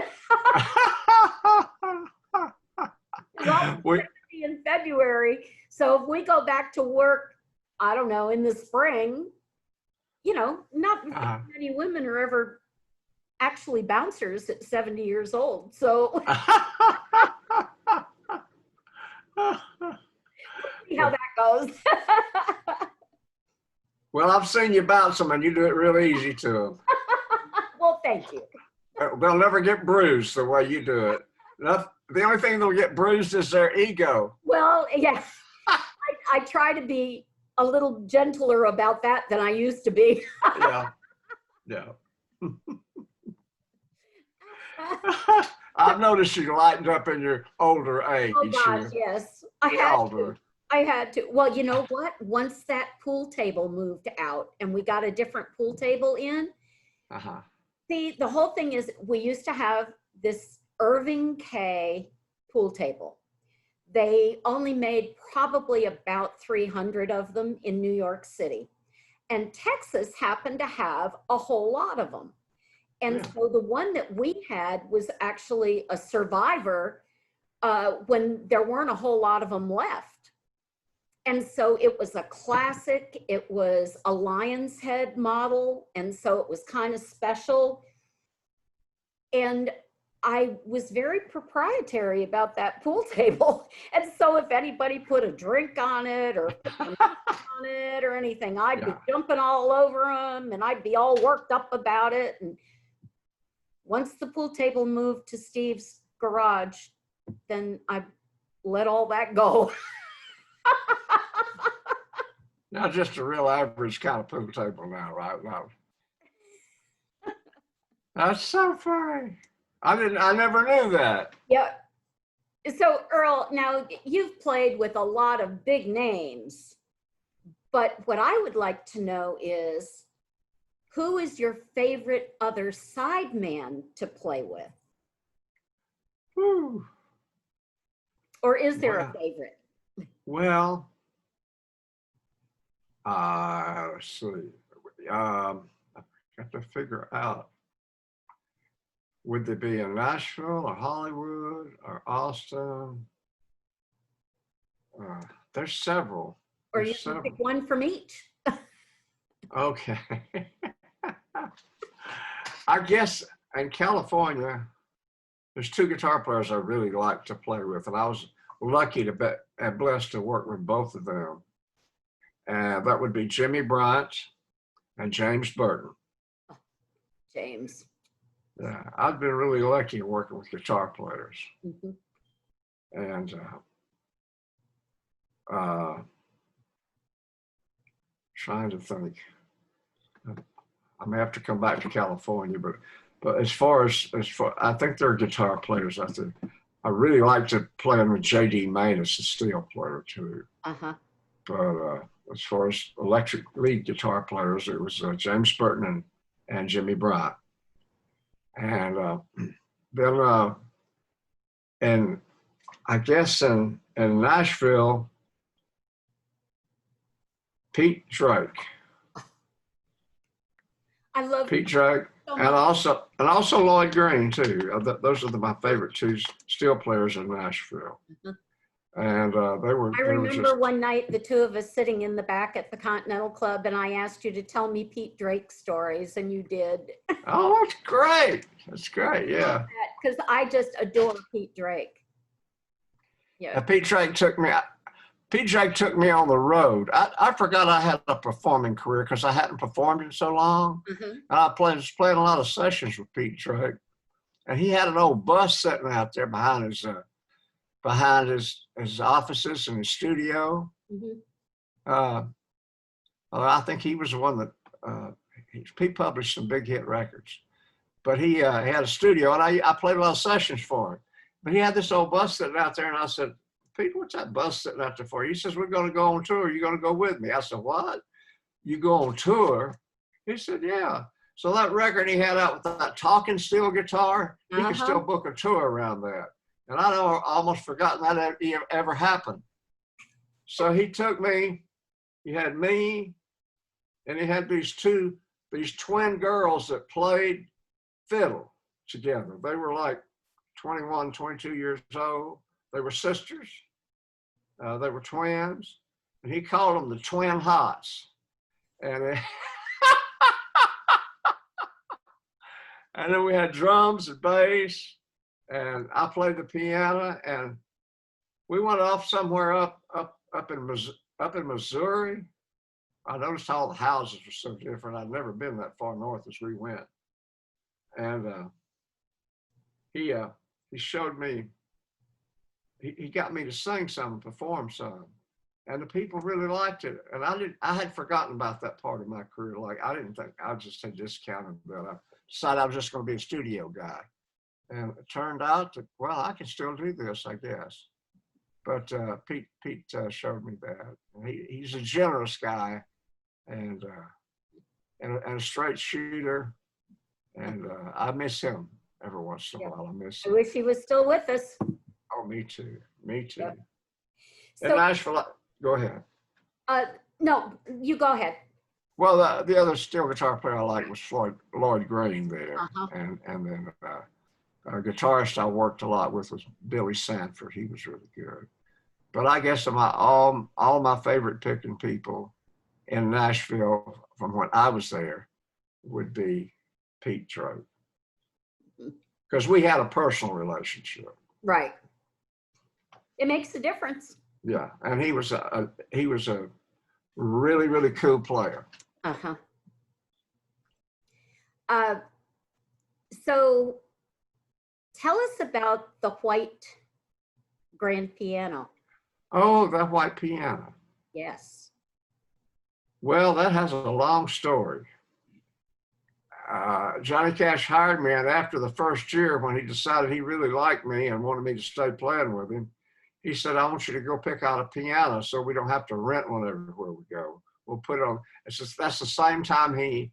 In February. So if we go back to work, I don't know, in the spring, you know, not many women are ever actually bouncers at 70 years old. So see how that goes. Well, I've seen you bounce them and you do it real easy to them. Well, thank you. They'll never get bruised the way you do it. The only thing that'll get bruised is their ego. Well, yeah, I try to be a little gentler about that than I used to be. Yeah, yeah. I've noticed you lightened up in your older age. Oh gosh, yes. I had to. Well, you know what? Once that pool table moved out and we got a different pool table in, see, the whole thing is we used to have this Irving K pool table. They only made probably about 300 of them in New York City. And Texas happened to have a whole lot of them. And so the one that we had was actually a survivor when there weren't a whole lot of them left. And so it was a classic, it was a lion's head model. And so it was kind of special. And I was very proprietary about that pool table. And so if anybody put a drink on it or put a on it or anything, I'd be jumping all over them and I'd be all worked up about it. And once the pool table moved to Steve's garage, then I let all that go. Not just a real average kind of pool table now, right? No. That's so funny. I never knew that. Yeah. So Earl, now you've played with a lot of big names, but what I would like to know is, who is your favorite other sideman to play with? Whew. Or is there a favorite? Well, let's see. I have to figure out. Would they be in Nashville or Hollywood or Austin? There's several. Or you can pick one from each. Okay. I guess in California, there's two guitar players I really like to play with, and I was lucky to and blessed to work with both of them. And that would be Jimmy Bryant and James Burton. James. Yeah, I've been really lucky working with guitar players. And trying to think. I may have to come back to California, but as far, I think they're guitar players. I really like to play them with J.D. Maness, a steel player too. But as far as electric lead guitar players, it was James Burton and Jimmy Bryant. And then, and I guess in Nashville, Pete Drake. I love Pete Drake. so And much. also Lloyd Green too. Those are my favorite two steel players in Nashville. Mhm. And I they were remember just, one night, the two of us sitting in the back at the Continental Club, and I asked you to tell me Pete Drake stories, and you did. oh, that's great. That's great. Yeah. Because I just adore Pete Drake. Yeah. And Pete Drake took me on the road. I forgot I had a performing career because I hadn't performed in so long. Mhm. And I was playing a lot of sessions with Pete Drake. And he had an old bus sitting out there behind his offices and his studio. Mhm. I think he was the one that he published some big hit records. But he had a studio, and I played a lot of sessions for him. But he had this old bus sitting out there, and I said, Pete, what's that bus sitting out there for? He says, we're going to go on tour. You're going to go with me. I said, what? You go on tour? He said, yeah. So that record he had out with that talking steel guitar, he could still book a tour around that. And I know I almost forgotten that ever happened. So he took me, he had me, and he had these twin girls that played fiddle together. They were like 21, 22 years old. They were sisters. They were twins. And he called them the Twin Hots. And and then we had drums and bass, and I played the piano, and we went off somewhere up in Missouri. I noticed all the houses were so different. I'd never been that far north as we went. And he showed me, he got me to sing some and perform some. And the people really liked it. And I had forgotten about that part of my career. Like, I didn't think, I just had discounted that. I decided I was just going to be a studio guy. And it turned out that, well, I can still do this, I guess. But Pete showed me that. And he's a generous guy and a straight shooter. And I miss him every once in a while. I miss I him. wish he was still with us. Oh, me too. Me too. Yep. In So, Nashville, go ahead. no, you go ahead. Well, the other steel guitar player I liked was Lloyd Green there. Uh-huh. And then a guitarist I worked a lot with was Billy Sanford. He was really good. But I guess all my favorite picking people in Nashville from when I was there would be Pete Drake. Because we had a personal relationship. Right. It makes a difference. Yeah, and he was a really, really cool player. Uh-huh. So tell us about the white grand piano. Oh, that white piano. Yes. Well, that has a long story. Johnny Cash hired me, and after the first year, when he decided he really liked me and wanted me to stay playing with him, he said, I want you to go pick out a piano so we don't have to rent one everywhere we go. We'll put it on. That's the same time he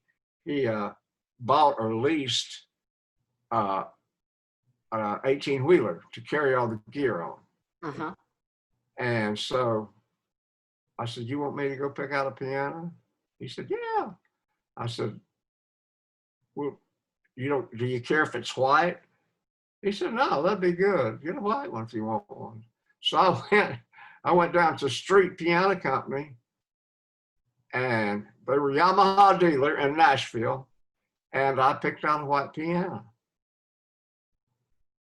bought or leased an 18-wheeler to carry all the gear on. Uh-huh. And so I said, you want me to go pick out a piano? He said, yeah. I said, well, do you care if it's white? He said, no, that'd be good. Get a white one if you want one. So I went down to Street Piano Company, and they were Yamaha dealer in Nashville, and I picked out a white piano.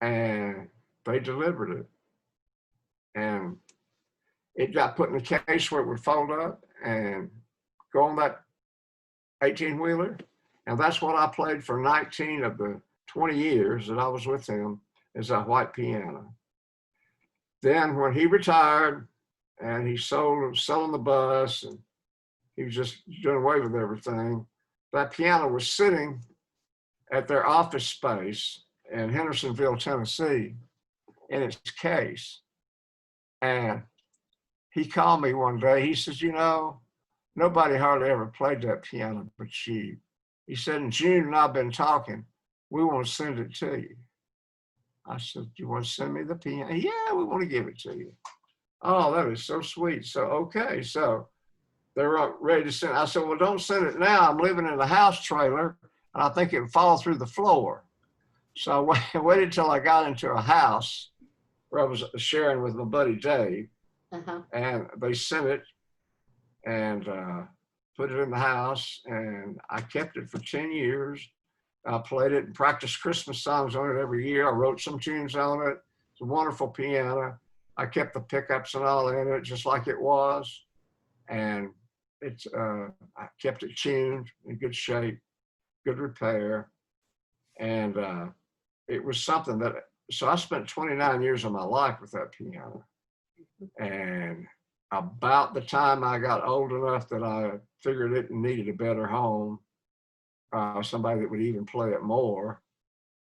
And they delivered it. And it got put in a case where it would fold up and go on that 18-wheeler. And that's what I played for 19 of the 20 years that I was with him, is that white piano. Then when he retired and he selling the bus, and he was just doing away with everything, that piano was sitting at their office space in Hendersonville, Tennessee, in its case. And he called me one day. He says, nobody hardly ever played that piano but you. He said, in June, and I've been talking, we want to send it to you. I said, you want to send me the piano? Yeah, we want to give it to you. Oh, that is so sweet. So, okay. So they were ready to send. I said, well, don't send it now. I'm living in a house trailer and I think it would fall through the floor. So I waited till I got into a house where I was sharing with my buddy Dave, and they sent it and put it in the house, and I kept it for 10 years. I played it and practiced Christmas songs on it every year. I wrote some tunes on it. It's a wonderful piano. I kept the pickups and all in it just like it was. And it's I kept it tuned in good shape, good repair. And it was something that, so I spent 29 years of my life with that piano. And about the time I got old enough that I figured it needed a better home, somebody that would even play it more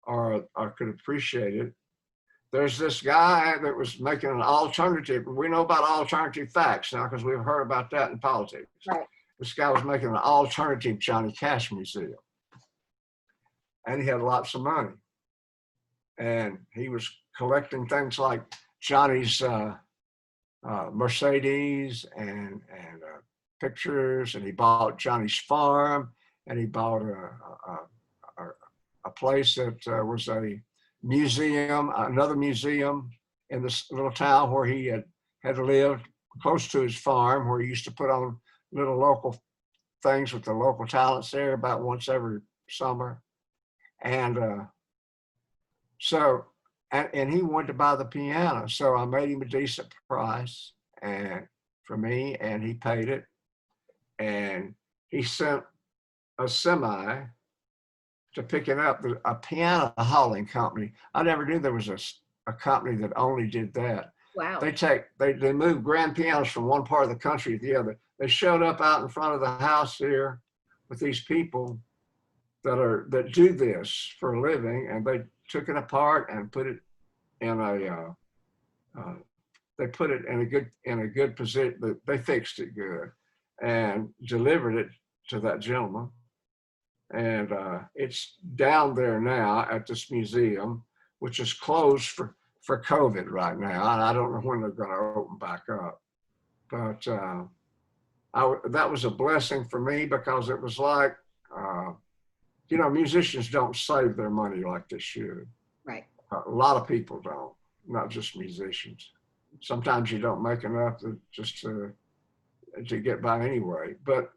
or could appreciate it. There's this guy that was making an alternative. We know about alternative facts now because we've heard about that in politics. Right. This guy was making an alternative Johnny Cash museum. And he had lots of money. And he was collecting things like Johnny's Mercedes and pictures, and he bought Johnny's farm, and he bought a place that was a museum, another museum in this little town where he had lived, close to his farm, where he used to put on little local things with the local talents there about once every summer. And so he wanted to buy the piano. So I made him a decent price and for me, and he paid it. And he sent a semi to pick it up, a piano hauling company. I never knew there was a company that only did that. Wow. They move grand pianos from one part of the country to the other. They showed up out in front of the house here with these people that do this for a living, and they took it apart and put it in they put it in a good position. They fixed it good and delivered it to that gentleman. And it's down there now at this museum, which is closed for COVID right now. And I don't know when they're going to open back up. But that was a blessing for me because it was like, musicians don't save their money like they should. Right. A lot of people don't, not just musicians. Sometimes you don't make enough to get by anyway. But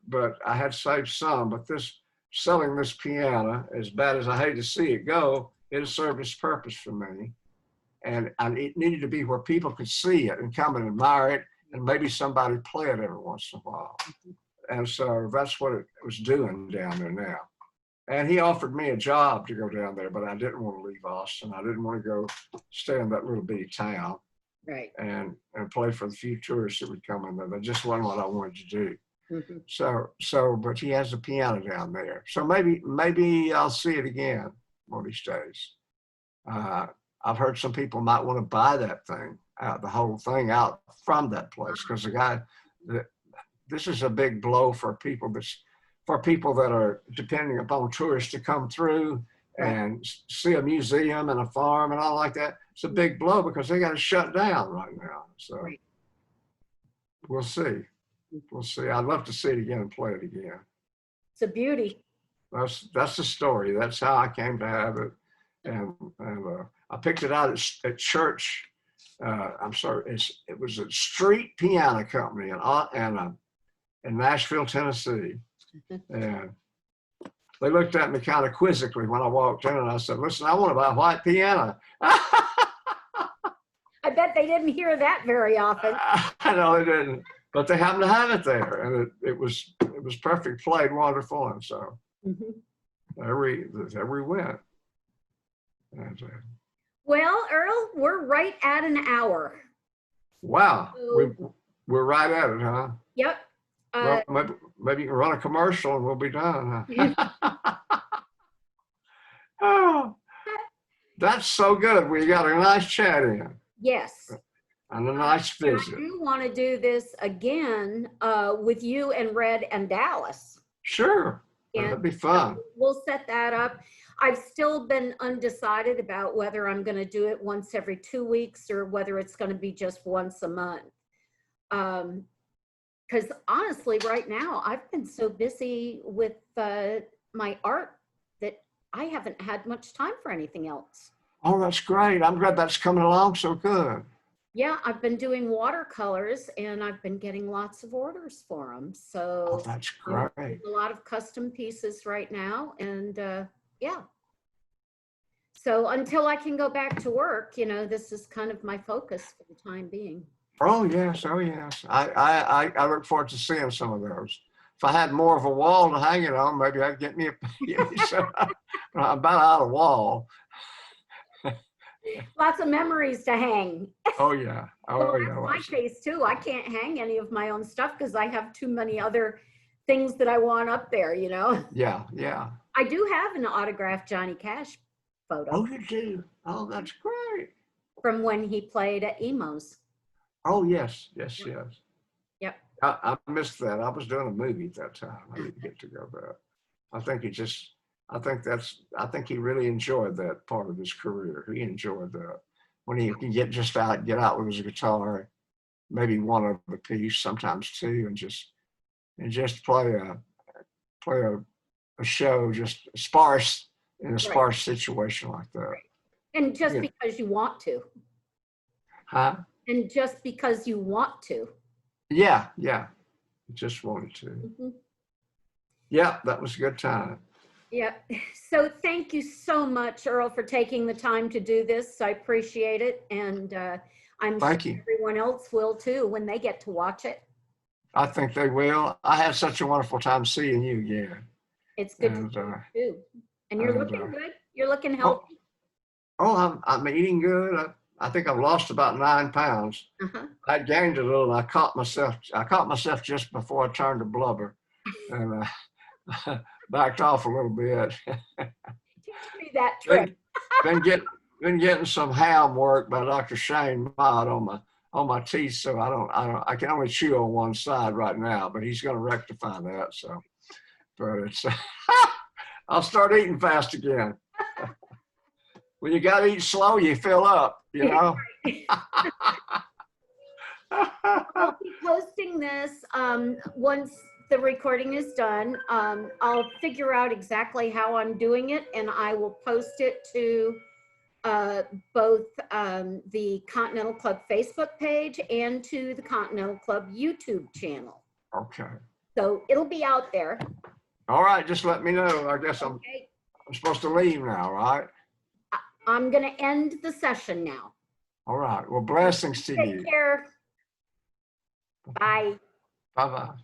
I had saved some. But selling this piano, as bad as I hate to see it go, it has served its purpose for me. And it needed to be where people could see it and come and admire it, and maybe somebody play it every once in a while. And so that's what it was doing down there now. And he offered me a job to go down there, but I didn't want to leave Austin. I didn't want to go stay in that little bitty town. Right. And play for the few tourists that would come in there. That just wasn't what I wanted to do. Mm-hmm. But he has a piano down there. So maybe I'll see it again one of these days. I've heard some people might want to buy that thing the whole thing out from that place, because this is a big blow for people that are depending upon tourists to come through and see a museum and a farm and all like that. It's a big blow because they got to shut down right now. So we'll see. We'll see. I'd love to see it again and play it again. It's a beauty. That's the story. That's how I came to have it. And I picked it out at church. It was a street piano company in Nashville, Tennessee. And they looked at me kind of quizzically when I walked in, and I said, "Listen, I want to buy a white piano." I bet they didn't hear that very often. I know they didn't, but they happened to have it there, and it was perfect, played wonderful, and so there we went. And, well, Earl, we're right at an hour. Wow, So, we're right at it, huh? Yep. Well, maybe you can run a commercial and we'll be done. Huh? Oh, that's so good. We got a nice chat in. Yes. And a nice visit. I do want to do this again with you and Red and Dallas. Sure. That'd be fun. We'll set that up. I've still been undecided about whether I'm going to do it once every 2 weeks or whether it's going to be just once a month. Because honestly, right now, I've been so busy with my art I haven't had much time for anything else. Oh, that's great. I'm glad that's coming along so good. Yeah, I've been doing watercolors and I've been getting lots of orders for them. Oh, So that's I'm great. doing a lot of custom pieces right now. And yeah. So until I can go back to work, you know, this is kind of my focus for the time being. Oh, yes. Oh, yes. I look forward to seeing some of those. If I had more of a wall to hang it on, maybe I'd get me some. I'm about out of wall. Lots of memories to hang. Oh, yeah. Well, Oh, yeah. that's my case too. I can't hang any of my own stuff because I have too many other things that I want up there, you know. Yeah, yeah. I do have an autographed Johnny Cash photo Oh, you do? Oh, that's great. from when he played at Emo's. Oh, yes, yes, yes. Yep. I missed that. I was doing a movie at that time. I didn't get to go there. I think he really enjoyed that part of his career. He enjoyed that. When he can get out with his guitar, maybe one other piece, sometimes two, and just play a show, just sparse in a sparse situation like that. And just Yeah. because you want to. Huh? And just because you want to. Yeah, yeah. Just wanted to. Mhm. Yeah, that was a good time. Yeah. So thank you so much, Earl, for taking the time to do this. I appreciate it. And I'm Thank sure you. everyone else will too when they get to watch it. I think they will. I had such a wonderful time seeing you again. It's good And, to see you too. And you're looking good. You're looking healthy. I'm eating good. I think I've lost about 9 pounds. Uh-huh. I gained a little. I caught myself just before I turned to blubber, and backed off a little bit. Teach me that trick. been getting some ham work by Dr. Shane Mott on my teeth, so I can only chew on one side right now, but he's going to rectify that. So, but it's I'll start eating fast again. When you got to eat slow, you fill up, you know. I'll be posting this once the recording is done. I'll figure out exactly how I'm doing it, and I will post it to both the Continental Club Facebook page and to the Continental Club YouTube channel. Okay. So it'll be out there. All right, just let me know. I guess Okay. I'm supposed to leave now, right? I'm going to end the session now. All right. Well, blessings to you. Take care. Bye. Bye-bye.